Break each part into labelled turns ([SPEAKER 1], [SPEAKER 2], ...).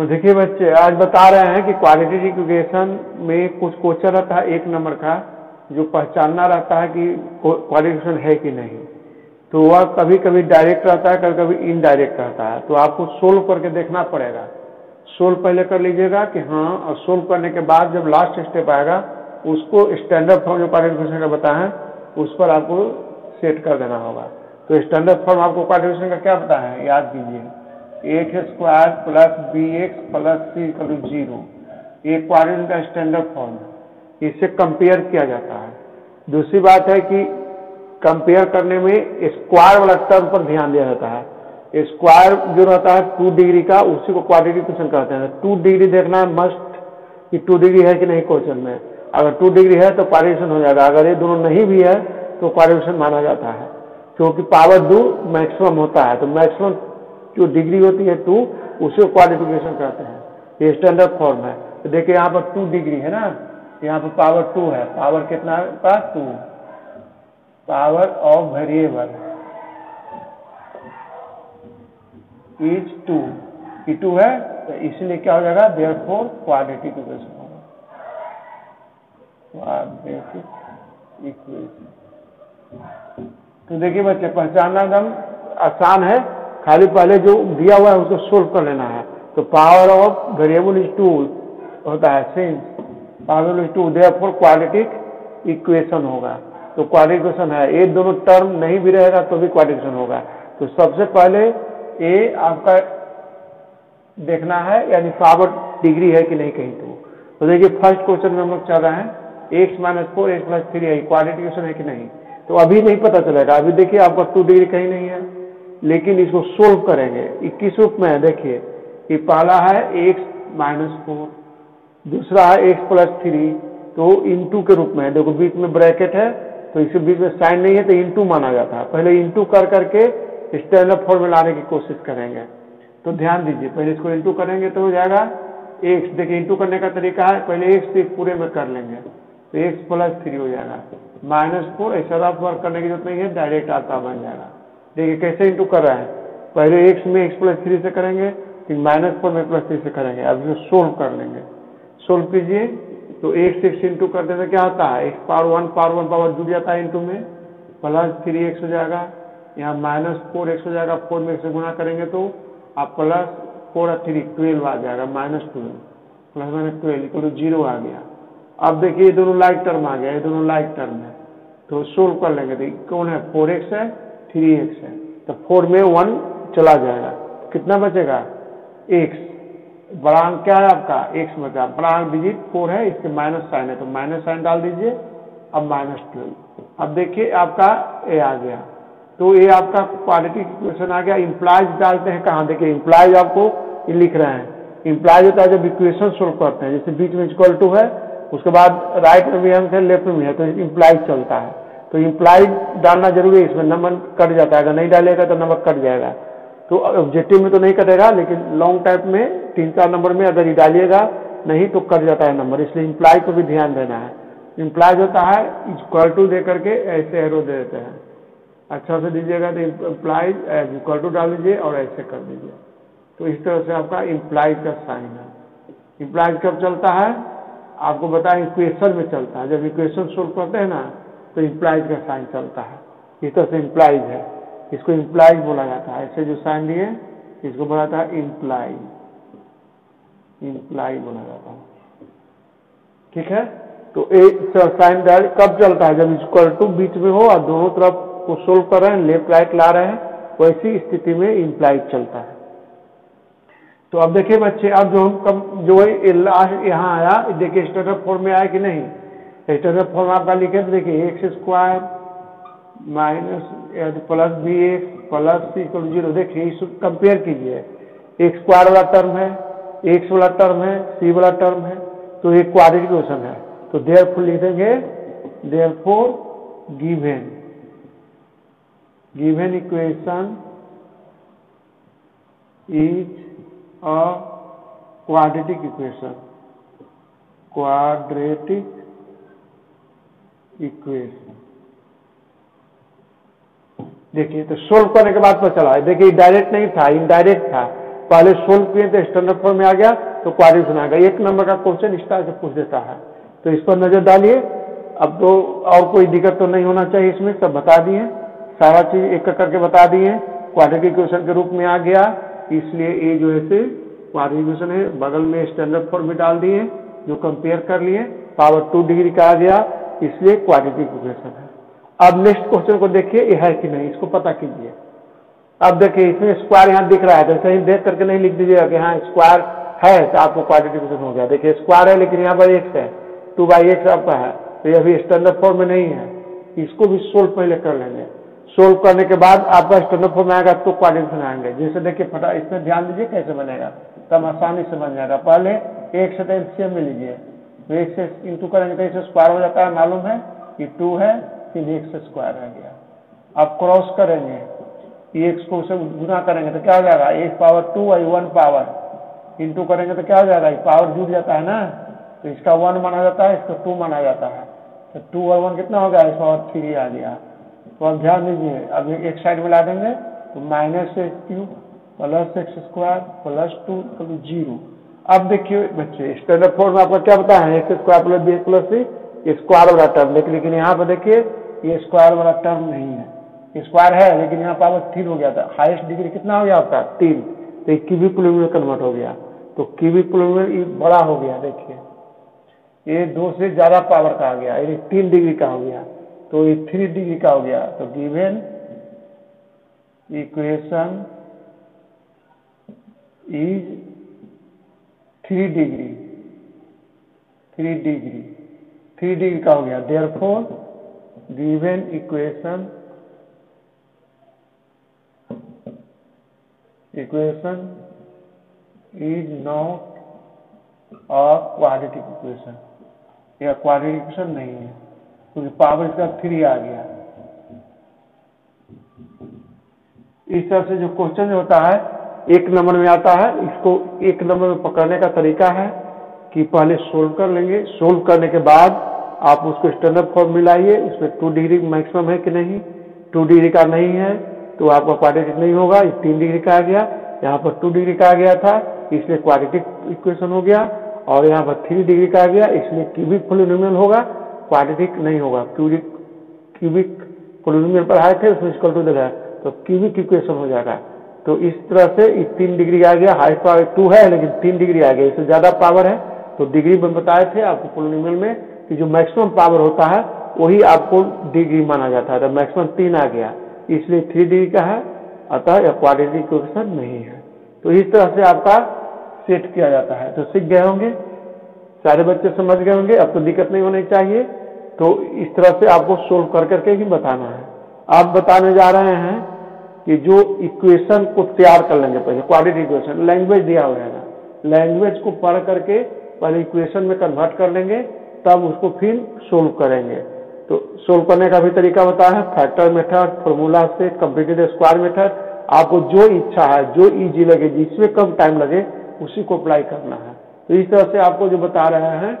[SPEAKER 1] तो देखिए बच्चे, आज बता रहे हैं कि क्वाड्रेटिक इक्वेशन में कुछ क्वेश्चन रहता है 1 नंबर का, जो पहचानना रहता है कि क्वाड्रेटिक इक्वेशन है कि नहीं। तो वह कभी कभी डायरेक्ट रहता है, कभी कभी इनडायरेक्ट रहता है। तो आपको सोल्व करके देखना पड़ेगा। सोल्व पहले कर लीजिएगा कि हाँ, और सोल्व करने के बाद जब लास्ट स्टेप आएगा उसको स्टैंडर्ड फॉर्म जो क्वाड्रेटिक इक्वेशन का बताएं उस पर आपको सेट कर देना होगा। तो स्टैंडर्ड फॉर्म आपको क्वाड्रेटिक इक्वेशन का क्या पता है, याद कीजिए। a² plus bx plus c equal to 0, ये क्वाड्रेटिक का स्टैंडर्ड फॉर्म है। इससे कंपेयर किया जाता है। दूसरी बात है कि कंपेयर करने में स्क्वायर वाला टर्म पर ध्यान दिया जाता है। स्क्वायर जो रहता है 2 डिग्री का, उसी को क्वाड्रेटिक इक्वेशन कहते हैं। 2 डिग्री देखना है मस्ट कि 2 डिग्री है कि नहीं क्वेश्चन में। अगर 2 डिग्री है तो क्वाड्रेटिक इक्वेशन हो जाएगा, अगर ये दोनों नहीं भी है तो क्वाड्रेटिक इक्वेशन माना जाता है, क्योंकि पावर 2 मैक्सिमम होता है। तो मैक्सिमम जो डिग्री होती है 2, उसे क्वाड्रेटिक इक्वेशन कहते हैं। ये स्टैंडर्ड फॉर्म है। तो देखिए यहाँ पर 2 डिग्री है ना, यहाँ पर पावर 2 है। पावर कितना है पास 2, पावर ऑफ वेरिएबल इज 2, ये 2 है, तो इसलिए क्या हो जाएगा, देयरफॉर क्वाड्रेटिक इक्वेशन होगा। Quadratic equation. तो देखिए बच्चे, पहचानना एकदम आसान है, खाली पहले जो दिया हुआ है उसको सोल्व कर लेना है। तो पावर ऑफ वेरिएबल इज 2 होता है, since power is 2 therefore quadratic equation होगा। तो क्वाड्रेटिक इक्वेशन है, ये दोनों टर्म नहीं भी रहेगा तो भी क्वाड्रेटिक इक्वेशन होगा। तो सबसे पहले ये आपका देखना है, यानी पावर डिग्री है कि नहीं कहीं। तो देखिए फर्स्ट क्वेश्चन में हम लोग चल रहे हैं, x - 4 x + 3 है, क्वाड्रेटिक इक्वेशन है कि नहीं। तो अभी नहीं पता चलेगा। अभी देखिए आपका 2 डिग्री कहीं नहीं है, लेकिन इसको सोल्व करेंगे। 21 रूप में है। देखिए ये पहला है x - 4, दूसरा है x + 3, तो इंटू के रूप में है। देखो बीच में ब्रैकेट है, तो इसके बीच में साइन नहीं है तो इंटू माना जाता है। पहले इंटू कर करके स्टैंडर्ड फॉर्म में लाने की कोशिश करेंगे। तो ध्यान दीजिए, पहले इसको इंटू करेंगे तो हो जाएगा x। देखिए इंटू करने का तरीका है, पहले x से पूरे में कर लेंगे तो x + 3 हो जाएगा। -4 ऐसा वर्क करने की जरूरत नहीं है, डायरेक्ट आता बन जाएगा। देखिए कैसे इंटू कर रहा है, पहले x में x + 3 से करेंगे, फिर -4 में +3 से करेंगे। अब इसे सोल्व कर लेंगे। सोल्व कीजिए तो x से x इंटू कर देने क्या होता है, x पावर 1 पावर जुड़ जाता है इंटू में, प्लस 3x हो जाएगा। यहाँ -4x हो जाएगा, 4 में x से गुणा करेंगे तो आप +4 और 3 12 आ जाएगा, -12 +- 12 इक्वल टू 0 आ गया। अब देखिए ये दोनों लाइक टर्म आ गया, ये दोनों लाइक टर्म है। तो सोल्व कर लेंगे। तो कौन है, 4x है, 3x है। तो 4 में 1 चला जाएगा, कितना बचेगा, x। बड़ा अंक क्या है आपका, x बचा। बड़ा अंक डिजिट 4 है, इसके माइनस साइन है तो माइनस साइन डाल दीजिए। अब -12। अब देखिए आपका a आ गया। तो ये आपका क्वाड्रेटिक इक्वेशन आ गया। इंप्लाइज डालते हैं कहाँ, देखिए इंप्लाइज आपको ये लिख रहे हैं। इंप्लाइज होता है जब इक्वेशन सोल्व करते हैं, जैसे बीच में इक्वल टू है, उसके बाद राइट में भी है लेफ्ट में भी है, तो इंप्लाइज चलता है। तो इंप्लाइज डालना जरूरी है, इसमें नंबर कट जाता है। अगर नहीं डालेगा तो नंबर कट जाएगा। तो ऑब्जेक्टिव में तो नहीं कटेगा, लेकिन लॉन्ग टाइप में 3-4 नंबर में अगर ये डालिएगा नहीं तो कट जाता है नंबर, इसलिए इंप्लाइज को भी ध्यान देना है। इंप्लाइज होता है इक्वल टू दे करके ऐसे एरो दे देते हैं, अच्छा से दीजिएगा तो इंप्लाइज एज इक्वल टू डाल दीजिए और ऐसे कर दीजिए। तो इस तरह से आपका इंप्लाइज का साइन है। इंप्लाइज कब चलता है आपको बताएं, इक्वेशन में चलता है। जब इक्वेशन सोल्व करते हैं ना तो इंप्लाइज का साइन चलता है। इस तरह से इंप्लाइज है, इसको इंप्लाइज बोला जाता है। ऐसे जो साइन दिए इसको बोला जाता है इंप्लाइज, इंप्लाइज बोला जाता है। ठीक है, तो एक साइन कब चलता है, जब इक्वल टू बीच में हो और दोनों तरफ को सोल्व कर रहे हैं, लेफ्ट राइट ला रहे हैं, वैसी स्थिति में इंप्लाइज चलता है। तो अब देखिए बच्चे, अब जो हम जो लास्ट यहाँ आया, देखिए स्टैंडर्ड फॉर्म में आया कि नहीं। स्टैंडर्ड फॉर्म आपका लिखे तो देखिए x² minus plus bx plus c equal 0। देखिए इसको कंपेयर कीजिए, x² वाला टर्म है, x वाला टर्म है, c वाला टर्म है, तो ये क्वाड्रेटिक इक्वेशन है। तो देयरफॉर लिख देंगे, therefore given equation is a quadratic equation, quadratic equation. देखिए तो सोल्व करने के बाद पता चला, देखिए डायरेक्ट नहीं था, इनडायरेक्ट था। पहले सोल्व किए तो स्टैंडर्ड फॉर्म में आ गया तो क्वाड्रेटिक आ गया। 1 नंबर का क्वेश्चन इस तरह से पूछ देता है। तो इस पर नजर डालिए। अब तो और कोई दिक्कत तो नहीं होना चाहिए इसमें, सब बता दिए, सारा चीज एक एक करके बता दिए। क्वाड्रेटिक इक्वेशन के रूप में आ गया, इसलिए ये जो है से क्वाड्रेटिक इक्वेशन है। बगल में स्टैंडर्ड फॉर्म में डाल दिए जो कंपेयर कर लिए, पावर 2 डिग्री का आ गया, इसलिए क्वाड्रेटिक इक्वेशन है। अब नेक्स्ट क्वेश्चन को देखिए, ये है कि नहीं इसको पता कीजिए। अब देखिए इसमें स्क्वायर यहाँ दिख रहा है, तो कहीं देख करके नहीं लिख दीजिएगा कि हाँ स्क्वायर है तो आपको क्वाड्रेटिक इक्वेशन हो गया। देखिए स्क्वायर है लेकिन यहाँ पर x है, 2/x आपका है, तो ये अभी स्टैंडर्ड फॉर्म में नहीं है। इसको भी सोल्व पहले कर लेंगे। सोल्व करने के बाद आपका स्टैंडर्ड फॉर्म में आएगा तो क्वाड्रेटिक इक्वेशन आएंगे। जैसे देखिए फटा, इसमें ध्यान दीजिए कैसे बनेगा, तब आसानी से बन जाएगा। पहले एक से एलसीएम में लीजिए, तो एक से इंटू करेंगे तो इसे स्क्वायर हो जाता है, मालूम है कि 2 है, फिर एक से स्क्वायर आ गया। अब क्रॉस करेंगे, एक्स को उसे गुना करेंगे तो क्या हो जाएगा, 1 पावर 2 और 1 पावर इंटू करेंगे तो क्या हो जाएगा, पावर जुड़ जाता है ना, तो इसका 1 माना जाता है, इसका 2 माना जाता है। तो 2 और 1 कितना हो गया, इस पावर 3 आ गया। तो अब ध्यान दीजिए, अब एक साइड में ला देंगे तो -x³ प्लस x² प्लस 2 0। अब देखिए बच्चे स्टैंडर्ड फॉर्म में आपका क्या बताया है, x² plus b plus c, ये स्क्वायर वाला टर्म, लेकिन यहाँ पर देखिए ये स्क्वायर वाला टर्म नहीं है, स्क्वायर है लेकिन यहाँ पावर 3 हो गया था। हाईएस्ट डिग्री कितना हो गया आपका 3, तो क्यूबिक पोलिनोमियल कन्वर्ट हो गया। तो क्यूबिक पोलिनोमियल बड़ा हो गया, देखिए ये 2 से ज्यादा पावर का आ गया, ये 3 डिग्री का हो गया, तो ये 3 डिग्री का हो गया। तो गिवन इक्वेशन इज 3 डिग्री का हो गया। Therefore given equation is not a quadratic equation, यह क्वाड्रेटिक इक्वेशन नहीं है क्योंकि पावर इसका 3 आ गया। इस तरह से जो क्वेश्चन होता है 1 नंबर में आता है, इसको 1 नंबर में पकड़ने का तरीका है कि पहले सोल्व कर लेंगे, सोल्व करने के बाद आप उसको स्टैंडर्ड फॉर्म में लाइए, उसमें 2 डिग्री मैक्सिमम है कि नहीं, 2 डिग्री का नहीं है तो आपका क्वाड्रेटिक नहीं होगा। 3 डिग्री का आ गया, यहाँ पर 2 डिग्री का आ गया था इसलिए क्वाड्रेटिक इक्वेशन हो गया, और यहाँ पर 3 डिग्री का आ गया इसलिए क्यूबिक पोलिनोमियल होगा, क्वाड्रेटिक नहीं होगा। क्यूबिक पोलिनोमियल पर आए थे उसमें इक्वल टू देगा तो क्यूबिक इक्वेशन हो जाएगा। तो इस तरह से 3 डिग्री आ गया, हाई पावर 2 है लेकिन 3 डिग्री आ गया, इससे ज्यादा पावर है। तो डिग्री में बताए थे आपको पोलिनोमियल में कि जो मैक्सिमम पावर होता है वही आपको डिग्री माना जाता है, तो मैक्सिमम 3 आ गया इसलिए 3 डिग्री का है, अतः यह क्वाड्रेटिक इक्वेशन नहीं है। तो इस तरह से आपका सेट किया जाता है। तो सीख गए होंगे, सारे बच्चे समझ गए होंगे, अब तो दिक्कत नहीं होनी चाहिए। तो इस तरह से आपको सोल्व कर करके ही बताना है। आप बताने जा रहे हैं कि जो इक्वेशन को तैयार कर लेंगे, पहले क्वाड्रेटिक इक्वेशन लैंग्वेज दिया हुआ है, लैंग्वेज को पढ़ करके पहले इक्वेशन में कन्वर्ट कर लेंगे, तब उसको फिर सोल्व करेंगे। तो सोल्व करने का भी तरीका बताया है, फैक्टर मेथड, फॉर्मूला से, कंप्लीटेड स्क्वायर मेथड, आपको जो इच्छा है, जो इजी लगे, जिसमें कम टाइम लगे उसी को अप्लाई करना है। तो इस तरह से आपको जो बता रहे हैं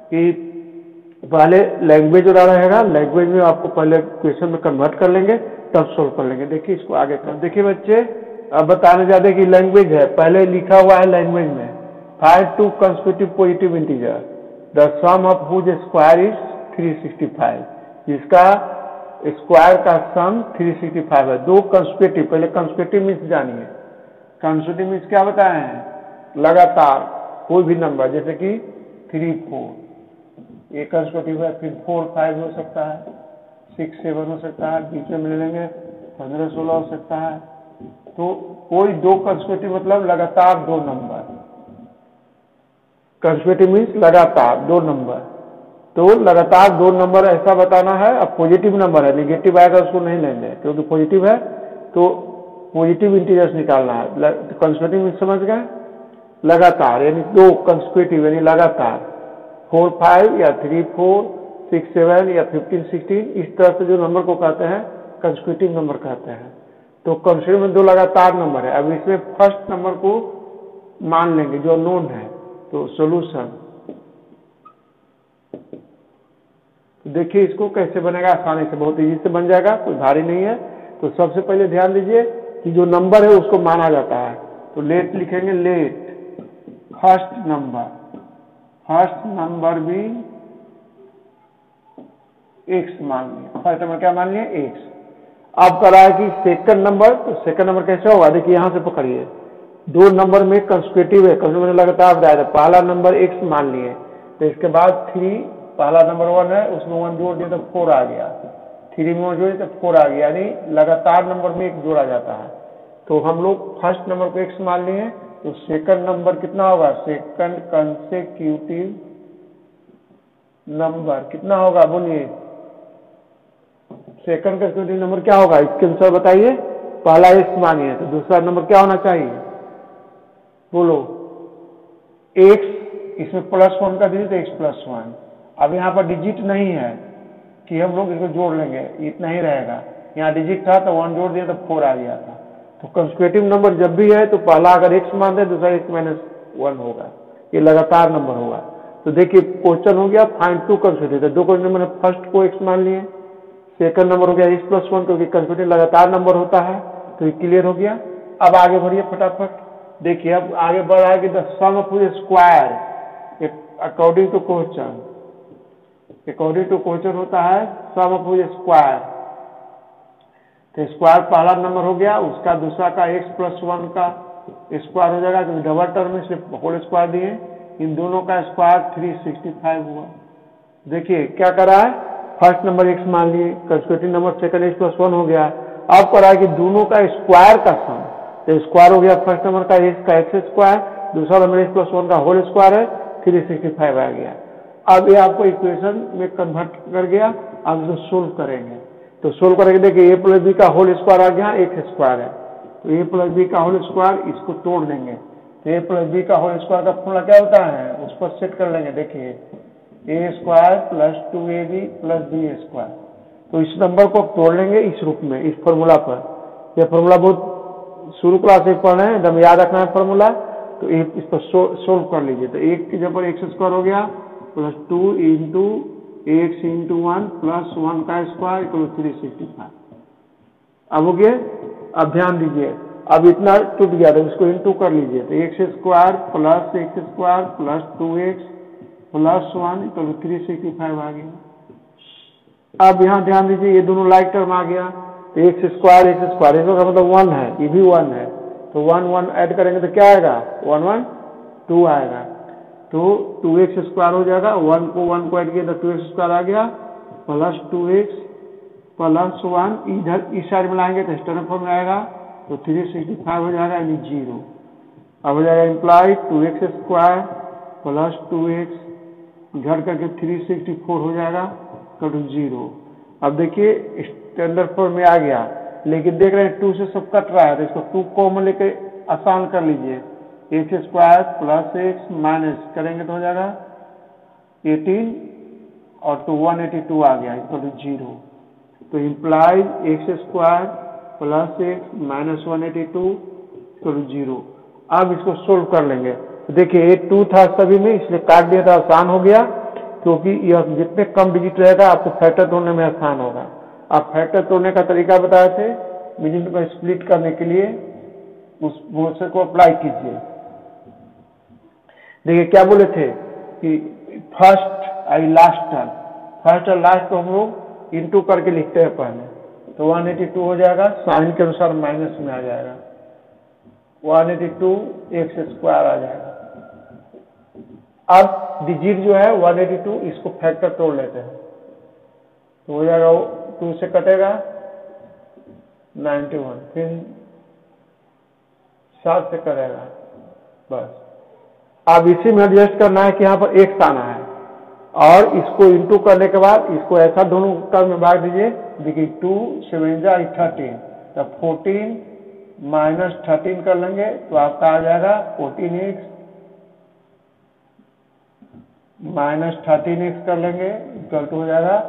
[SPEAKER 1] कि पहले लैंग्वेज वाला रहेगा, लैंग्वेज में आपको पहले क्वेश्चन में कन्वर्ट कर लेंगे तब सोल्व कर लेंगे। देखिए इसको आगे कर, देखिए बच्चे अब बताने जाते हैं कि लैंग्वेज है, पहले लिखा हुआ है लैंग्वेज में 5 2 consecutive positive integer, the sum of whose square is 365, जिसका स्क्वायर का सम 365 है। 2 कंसेक्यूटिव, पहले कंसेक्यूटिव मीन्स जानिए, कंसेक्यूटिव मीन्स क्या बताए हैं, लगातार कोई भी नंबर, जैसे कि 3 4 एक कंसेक्यूटिव है, फिर 4 5 हो सकता है, 6 7 हो सकता है, बीच में ले लेंगे 15 16 हो सकता है। तो कोई 2 कंसेक्यूटिव मतलब लगातार 2 नंबर, कंसेक्यूटिव मीन्स लगातार 2 नंबर। तो लगातार 2 नंबर ऐसा बताना है। अब पॉजिटिव नंबर है, निगेटिव आएगा उसको नहीं लेंगे क्योंकि पॉजिटिव है, तो पॉजिटिव इंटीजर्स निकालना है। कंसेक्यूटिव मीन्स समझ गए, लगातार यानी 2 कंसेक्यूटिव यानी लगातार 4 5 या 3 4 6 7 या 15 16, इस तरह से जो नंबर को कहते हैं कंसेक्यूटिव नंबर कहते हैं। तो कंसेक्यूटिव में 2 लगातार नंबर है। अब इसमें फर्स्ट नंबर को मान लेंगे जो नोन है, तो सोल्यूशन देखिए इसको कैसे बनेगा, आसानी से, बहुत इजी से बन जाएगा, कोई भारी नहीं है। तो सबसे पहले ध्यान दीजिए कि जो नंबर है उसको माना जाता है, तो लेट लिखेंगे, लेट फर्स्ट नंबर भी एक्स मान लिया, फर्स्ट नंबर क्या मान लिया, एक्स। अब कह रहा है कि सेकंड नंबर, तो सेकंड नंबर कैसे होगा, देखिए यहां से पकड़िए, दो नंबर में कंसेक्यूटिव है, कंसेक्यूटिव लगातार बताया था, पहला नंबर एक्स मान लिए, तो इसके बाद 3, पहला नंबर 1 है, उसमें 1 जोड़ दिया तो 4 आ गया, 3 में 1 जोड़े तो 4 आ गया, यानी लगातार नंबर में एक जोड़ा जाता है। तो हम लोग फर्स्ट नंबर को एक्स मान लिए, तो सेकंड नंबर कितना होगा, सेकंड कंसेक्यूटिव नंबर कितना होगा, बोलिए सेकंड कंसेक्यूटिव नंबर क्या होगा, इसके अनुसार बताइए। पहला एक्स मानिए तो दूसरा नंबर क्या होना चाहिए, बोलो, एक्स, इसमें +1 का दीजिए तो x +1। अब यहाँ पर डिजिट नहीं है कि हम लोग इसको जोड़ लेंगे, इतना ही रहेगा, यहाँ डिजिट था तो 1 जोड़ दिया तो 4 आ गया था। तो कंसेक्यूटिव नंबर जब भी है तो पहला अगर x मान दे दूसरा x - 1 होगा, ये लगातार नंबर होगा। तो देखिए क्वेश्चन हो गया फाइंड 2 कंसेक्यूटिव, तो 2 कंसेक्यूटिव मैंने फर्स्ट को x मान लिए, सेकंड नंबर हो गया x +1 क्योंकि कंसेक्यूटिव लगातार नंबर होता है, तो ये क्लियर हो गया। अब आगे बढ़िए फटाफट, देखिए अब आगे बढ़ रहा है कि the sum of square according to question होता है सम ऑफ स्क्वायर, तो स्क्वायर पहला नंबर हो गया, उसका दूसरा का x +1 का स्क्वायर हो जाएगा, क्योंकि डबल टर्म में सिर्फ होल स्क्वायर दिए, इन दोनों का स्क्वायर 365 हुआ। देखिए क्या कर रहा है, फर्स्ट नंबर x मान लिए, कंसेक्यूटिव नंबर सेकंड x +1 हो गया, अब कर रहा है कि दोनों का स्क्वायर का सम, तो स्क्वायर हो गया फर्स्ट नंबर का x का x स्क्वायर, दूसरा नंबर x +1 का होल स्क्वायर है, 365 आ गया। अब ये आपको इक्वेशन में कन्वर्ट कर गया, अब इसको सोल्व करेंगे, तो सोल्व करेंगे, देखिए a + b का होल स्क्वायर आ गया, x स्क्वायर है, तो a + b का होल स्क्वायर, इसको तोड़ देंगे, तो a + b का होल स्क्वायर का फॉर्मूला क्या होता है, उस पर सेट कर लेंगे, देखिए a² + 2ab + b²। तो इस नंबर को तोड़ लेंगे इस रूप में, इस फॉर्मूला पर, यह फॉर्मूला बहुत शुरू क्लास से पढ़ रहे हैं, एकदम याद रखना है फॉर्मूला, तो इस पर सोल्व कर लीजिए, तो एक की जगह पर x² हो गया +2 × x × 1 + 1 का स्क्वायर = 365। अब हो गया, अब ध्यान दीजिए, अब इतना टूट गया तो इसको इंटू कर लीजिए, तो x² + x² + 2x + 1 = 365 आ गया। अब यहाँ ध्यान दीजिए, ये दोनों लाइक टर्म आ गया, तो x² इसका मतलब 1 है, ये भी 1 है, तो 1 ऐड करेंगे तो क्या आएगा, 1 1 2 आएगा, तो 2x² हो जाएगा, 1 को ऐड किया तो 2x² आ गया, + 2x + 1, इधर इस साइड में लाएंगे तो स्टैंडर्ड फॉर्म में आएगा, तो 365 हो जाएगा, यानी 0। अब हो जाएगा इम्प्लाई 2x² + 2x घर करके 364 हो जाएगा, = 0। अब देखिए स्टैंडर्ड फॉर्म में आ गया, लेकिन देख रहे हैं 2 से सब कट रहा है, तो इसको 2 कॉमन लेके आसान कर लीजिए, x² + x माइनस करेंगे तो हो जाएगा 18 और 182 आ गया, = 0। तो इम्प्लाइज x² + x माइनस 182 = 0। अब इसको सोल्व कर लेंगे, तो देखिए ये 2 था सभी में, इसलिए काट दिया था, आसान हो गया, क्योंकि यह जितने कम डिजिट रहेगा आपको फैक्टर तोड़ने में आसान होगा। आप फैक्टर तोड़ने का तरीका बताए थे, डिजिट को स्प्लिट करने के लिए उस प्रोसेस को अप्लाई कीजिए। देखिए क्या बोले थे कि फर्स्ट और लास्ट को हम लोग इंटू करके लिखते हैं पहले, तो 182 हो जाएगा, साइन के अनुसार माइनस में आ जाएगा, 182 x² आ जाएगा। अब डिजिट जो है 182, इसको फैक्टर तोड़ लेते हैं, तो हो जाएगा 2 से कटेगा 91, फिर 7 से कटेगा, बस। अब इसी में एडजस्ट करना है कि यहाँ पर x आना है, और इसको इंटू करने के बाद इसको ऐसा दोनों टर्म में भाग दीजिए, देखिए 2 7 × 13, तब 14 - 13 कर लेंगे तो आपका आ जाएगा 14x - 13x कर लेंगे, इक्वल टू हो जाएगा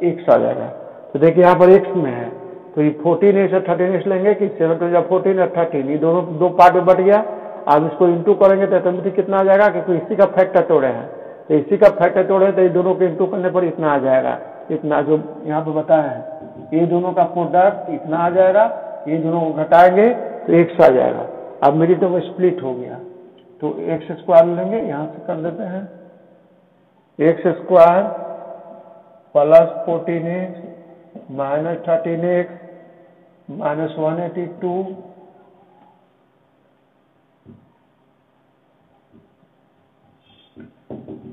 [SPEAKER 1] x आ जाएगा। तो देखिए यहाँ पर x में है, तो ये 14x और 13x लेंगे कि 7 × 14 और 13, ये दोनों 2 पार्ट में बट गया। अब इसको इंटू करेंगे तो ऑटोमेटिक कितना आ जाएगा, क्योंकि इसी का फैक्टर तोड़े हैं, तो इसी का फैक्टर तोड़े तो ये दोनों के इंटू करने पर इतना आ जाएगा, इतना जो यहाँ पे बताया है, ये दोनों का प्रोडक्ट इतना आ जाएगा, ये दोनों को घटाएंगे तो x आ जाएगा। अब मेरी तो स्प्लिट हो गया, तो एक्स स्क्वायर लेंगे, यहाँ से कर देते हैं x square plus 14x minus 13x minus 182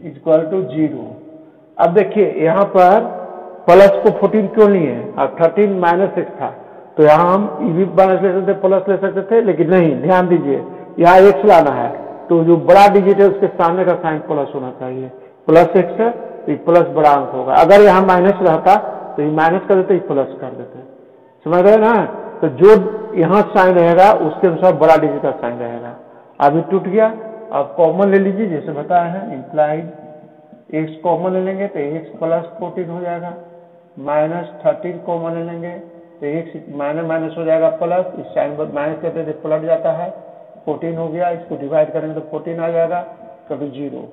[SPEAKER 1] equal to 0। अब देखिए यहाँ पर प्लस को 14 क्यों नहीं है, अब 13 माइनस x था, तो यहाँ हम भी माइनस ले सकते प्लस ले सकते थे, लेकिन नहीं, ध्यान दीजिए यहाँ x लाना है, तो जो बड़ा डिजिट है उसके सामने का साइन प्लस होना चाहिए, प्लस x है तो ये प्लस बड़ा अंक होगा। अगर यहाँ माइनस रहता तो ये माइनस कर देते, ये प्लस कर देते, समझ रहे ना। तो जो यहाँ साइन रहेगा उसके अनुसार बड़ा डिजिट का साइन रहेगा। अभी टूट गया, अब कॉमन ले लीजिए जैसे बताया है, इम्प्लाइड x कॉमन ले लेंगे तो x प्लस 14 हो जाएगा, माइनस 13 कॉमन ले लेंगे तो x माइनस माइनस हो जाएगा प्लस, इस साइन पर माइनस करते थे पलट जाता है, 14 हो गया, इसको डिवाइड करेंगे तो 14 आ जाएगा, कभी 0।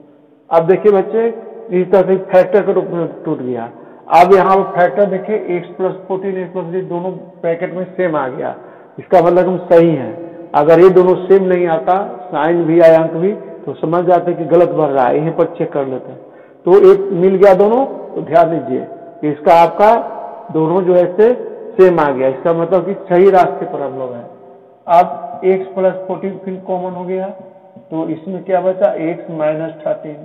[SPEAKER 1] अब देखिए बच्चे इस तरह से फैक्टर के रूप में टूट गया। अब यहाँ पर फैक्टर देखिए x प्लस 14 x प्लस 14 दोनों ब्रैकेट में सेम आ गया, इसका मतलब हम सही है। अगर ये दोनों सेम नहीं आता, साइन भी या अंक भी, तो समझ जाते कि गलत भर रहा है, यहीं पर चेक कर लेते हैं। तो एक मिल गया दोनों, तो ध्यान दीजिए इसका आपका दोनों जो है से सेम आ गया, इसका मतलब कि सही रास्ते पर हम लोग हैं। अब x प्लस 14 फिर कॉमन हो गया, तो इसमें क्या बचा x माइनस 13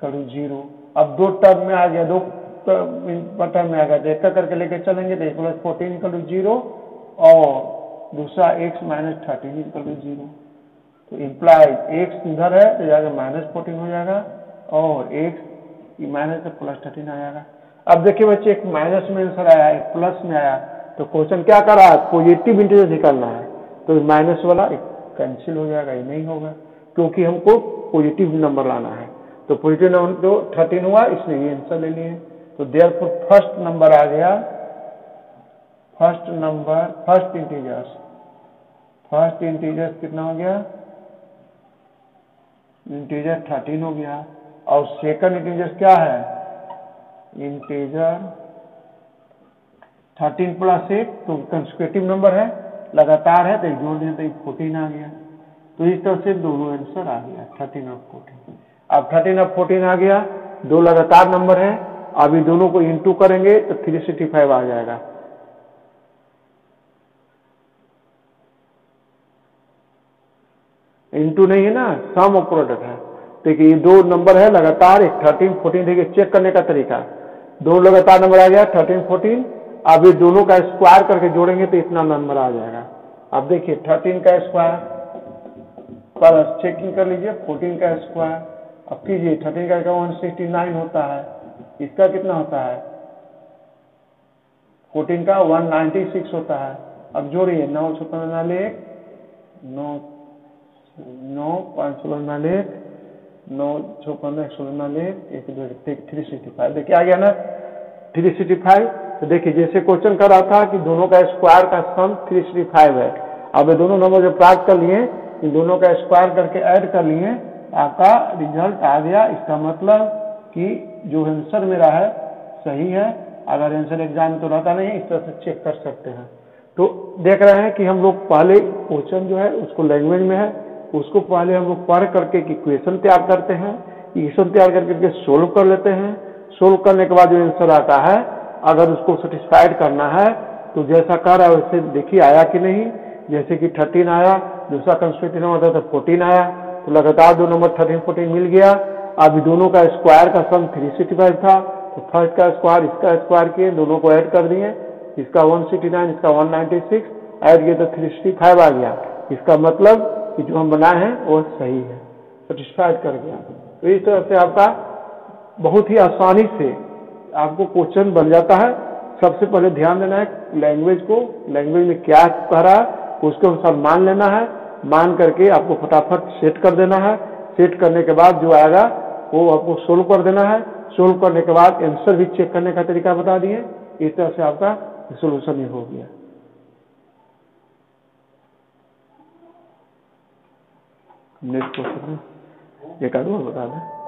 [SPEAKER 1] करूँ 0। अब दो टर्म में आ गया, दो टर्म में आ गया, देखा करके लेके चलेंगे तो x प्लस 14 करूँ 0 और दूसरा x माइनस 13 करूँ 0। तो इम्प्लाइड x इधर है तो जाकर माइनस 14 हो जाएगा और x माइनस से प्लस 13 आ जाएगा। अब देखिए बच्चे एक माइनस में आंसर आया, एक प्लस में आया, तो क्वेश्चन क्या कर रहा है, पॉजिटिव इंटीजर निकालना है, तो माइनस वाला कैंसिल हो जाएगा, ये नहीं होगा क्योंकि हमको पॉजिटिव नंबर लाना है। तो पॉजिटिव नंबर तो 13 हुआ, इसलिए ये आंसर ले लिए। तो देयरफॉर फर्स्ट नंबर आ गया, फर्स्ट नंबर फर्स्ट इंटीजर्स कितना हो गया, इंटीजर 13 हो गया। और सेकंड इंटीजर क्या है, इंटीजर 13 प्लस 1, तो कंसेक्यूटिव नंबर है, लगातार है, तो जोड़ दें तो 14 आ गया। तो इस तरह से दोनों आंसर आ गया 13 और 14। अब 13 और 14 आ गया, दो लगातार नंबर है, अभी दोनों को इंटू करेंगे तो 365 आ जाएगा। इंटू नहीं है ना, सम ऑफ प्रोडक्ट है। देखिए ये दो नंबर है लगातार, एक 13 14, देखिए चेक करने का तरीका, दो लगातार नंबर आ गया 13 14, अब ये दोनों का स्क्वायर करके जोड़ेंगे तो इतना नंबर आ जाएगा। अब देखिए 13 का स्क्वायर प्लस चेकिंग कर लीजिए 14 का स्क्वायर, अब कीजिए 13 का 169 होता है, इसका कितना होता है 14 का 196 होता है। अब जोड़िए 9 6 9 9 5 9 6 15 365, देखिए आ गया ना 365। तो देखिए जैसे क्वेश्चन कर रहा था कि दोनों का स्क्वायर का सम 365 है, अब ये दोनों नंबर जो प्राप्त कर लिए, इन दोनों का स्क्वायर करके ऐड कर लिए, आपका रिजल्ट आ गया। इसका मतलब कि जो आंसर मेरा है सही है। अगर आंसर एग्जाम तो रहता नहीं, इस तरह से चेक कर सकते हैं। तो देख रहे हैं कि हम लोग पहले क्वेश्चन जो है उसको लैंग्वेज में है, उसको पहले हम लोग पढ़ करके इक्वेशन तैयार करते हैं, इक्वेशन तैयार करके सोल्व कर लेते हैं। सोल्व करने के बाद जो आंसर आता है, अगर उसको सेटिस्फाइड करना है तो जैसा कर रहा है वैसे देखिए आया कि नहीं। जैसे कि 13 आया, दूसरा कंस्टिट्यूटिव नंबर था तो 14 आया, तो लगातार दो नंबर 13 14 मिल गया। अभी दोनों का स्क्वायर का सम 365 था, तो फर्स्ट का स्क्वायर इसका स्क्वायर किए, दोनों को ऐड कर दिए, इसका 169 इसका 196 ऐड किए तो 365 आ गया। इसका मतलब कि जो हम बनाए हैं वो सही है, सेटिस्फाइड कर गया। तो इस तरह से आपका बहुत ही आसानी से आपको क्वेश्चन बन जाता है। सबसे पहले ध्यान देना है लैंग्वेज को, लैंग्वेज में क्या कह रहा है उसके अनुसार मान लेना है, मान करके आपको फटाफट सेट कर देना है। सेट करने के बाद जो आएगा वो आपको सोल्व कर देना है। सोल्व करने के बाद आंसर भी चेक करने का तरीका बता दिए। इस तरह से आपका सोल्यूशन ही हो गया। नेक्स्ट क्वेश्चन एक आदमी बता दें।